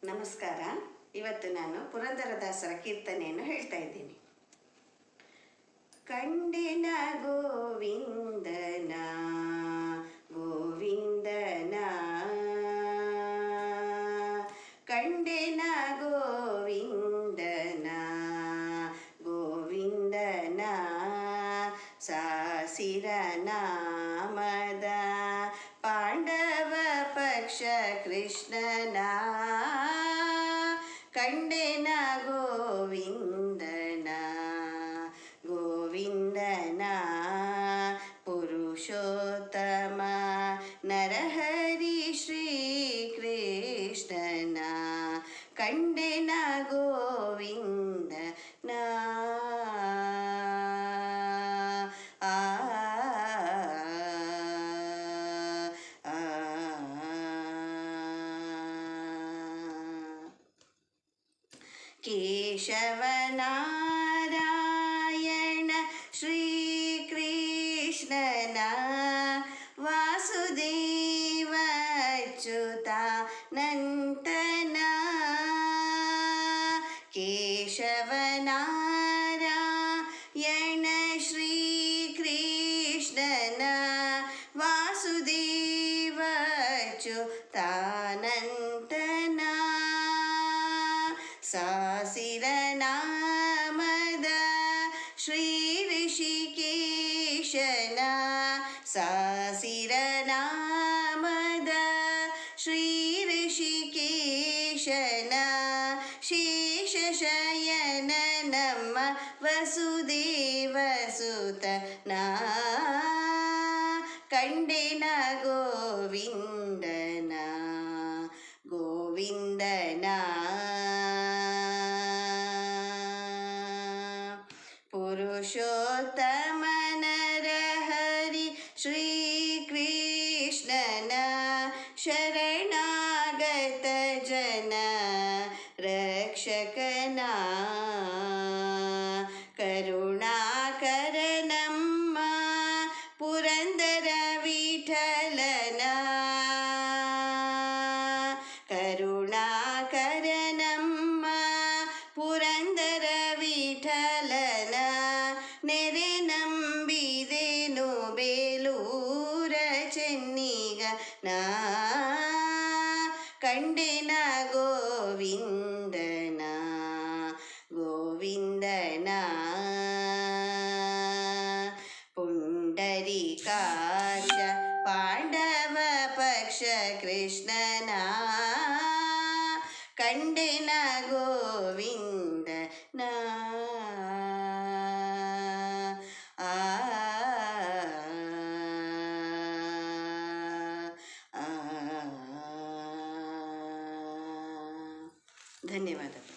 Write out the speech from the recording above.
ನಮಸ್ಕಾರ. ಇವತ್ತು ನಾನು ಪುರಂದರದಾಸರ ಕೀರ್ತನೆಯನ್ನು ಹೇಳ್ತಾ ಇದ್ದೀನಿ. ಕಂಡೆನ ಗೋವಿಂದನ ಗೋವಿಂದನ, ಕಂಡೆನ ಗೋವಿಂದನ ಗೋವಿಂದನ, ಸಾಸಿರ ನಾಮದ ಪಾಂಡವ ಪಕ್ಷ ಕೃಷ್ಣನ, ಕಂಡೆನ ಗೋವಿಂದನ ಗೋವಿಂದನ, ಪುರುಷೋತ್ತಮ ನರಹರಿ ಶ್ರೀ ಕೃಷ್ಣನ, ಕಂಡೆನ ಗೋವಿಂದನ. ಕೇಶವನಾರಾಯಣ ಶ್ರೀಕೃಷ್ಣನ, ವಾಸುದೇವ ಅಚ್ಯುತಾನಂತನ, ಕೇಶವನಾರಾಯಣ ಶ್ರೀಕೃಷ್ಣನ, ವಾಸುದೇವ ಅಚ್ಯುತಾನಂತನ, ಸಾಸಿರ ನಾಮದ ಶ್ರೀ ಋಷಿಕೇಶನ, ಸಾಸಿರ ನಾಮದ ಶ್ರೀ ಋಷಿಕೇಶನ, ಶೇಷಶಯನ ನಮ್ಮ ವಸುದೇವ ಸುತನ, ಕಂಡೆನ ಗೋವಿಂದನ ಗೋವಿಂದನ, ಪುರುಷೋತ್ತಮ ನರಹರಿ ಶ್ರೀಕೃಷ್ಣನ, ಶರಣಾಗತ ಜನ ರಕ್ಷಕನ, ಕರುಣಾಕರ ನಮ್ಮ ಪುರಂದರ ವಿಠಲನ, ಕರುಣಾಕರ ನಮ್ಮ ಪುರಂದರ ವಿಠಲನ, ನೆರೆ ನಂಬಿದೆನು ಬೇಲೂರ ಚೆನ್ನಿಗನ, ಕಂಡೆನ ಗೋವಿಂದನ ಗೋವಿಂದನ, ಪುಂಡರೀಕಾಕ್ಷ ಪಾಂಡವ ಪಕ್ಷ ಕೃಷ್ಣನ, ಕಂಡೆನ ಗೋವಿಂದನ. ಧನ್ಯವಾದಗಳು.